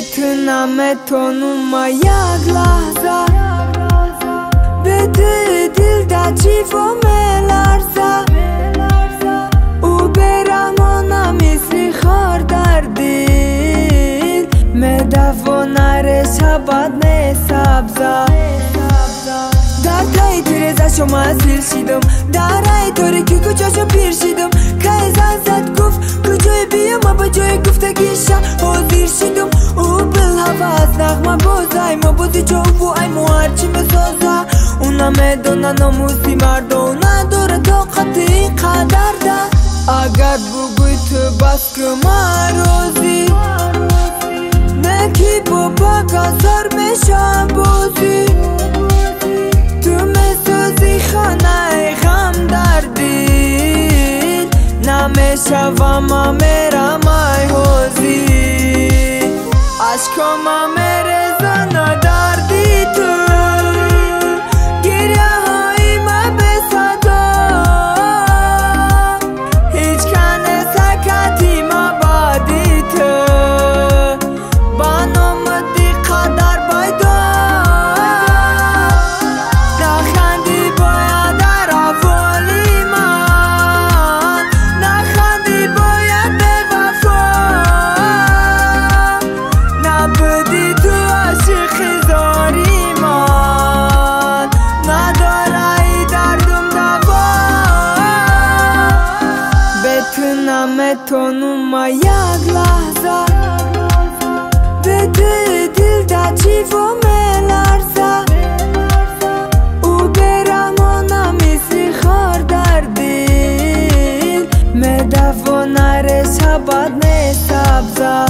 بتونم تونوما یک لحظه بده دل در جیفو میلرزه او برمانه مثل خار در دل میدوانه رشه بد نیسبزه در تایی تریزه شما اسیر شیدم در ای طوری که کجاشو پیر شیدم که زد گفت کجای بیام با جای گفتگیشه حاضر شیدم او بالهوا از نغمه بازه ما بازی جاو ای مو هرچی بسازه اونا میدونه ناموسی مردو نداره طاقت این قدر ده اگر بگوی تو بس که من روزی نکی با بگذار میشه بازی تو میسازی خانه غم در دل نمیشه و ما میرم ای حوزی عشقا ما میرزن دردی تو گریه های ما به صدا هیچ کنه سکتی ما بادی تو با نامدی قدر بایدا نخندی باید در افوالی من نخندی باید به وفا نبودی تو عاشق زاری من نداره ای دردم دوا بتونم تونوما یک لحظه بده دل در جیفو میلرزه او برمانه مثل خار در دل میدوانه رشه بد نیسبزه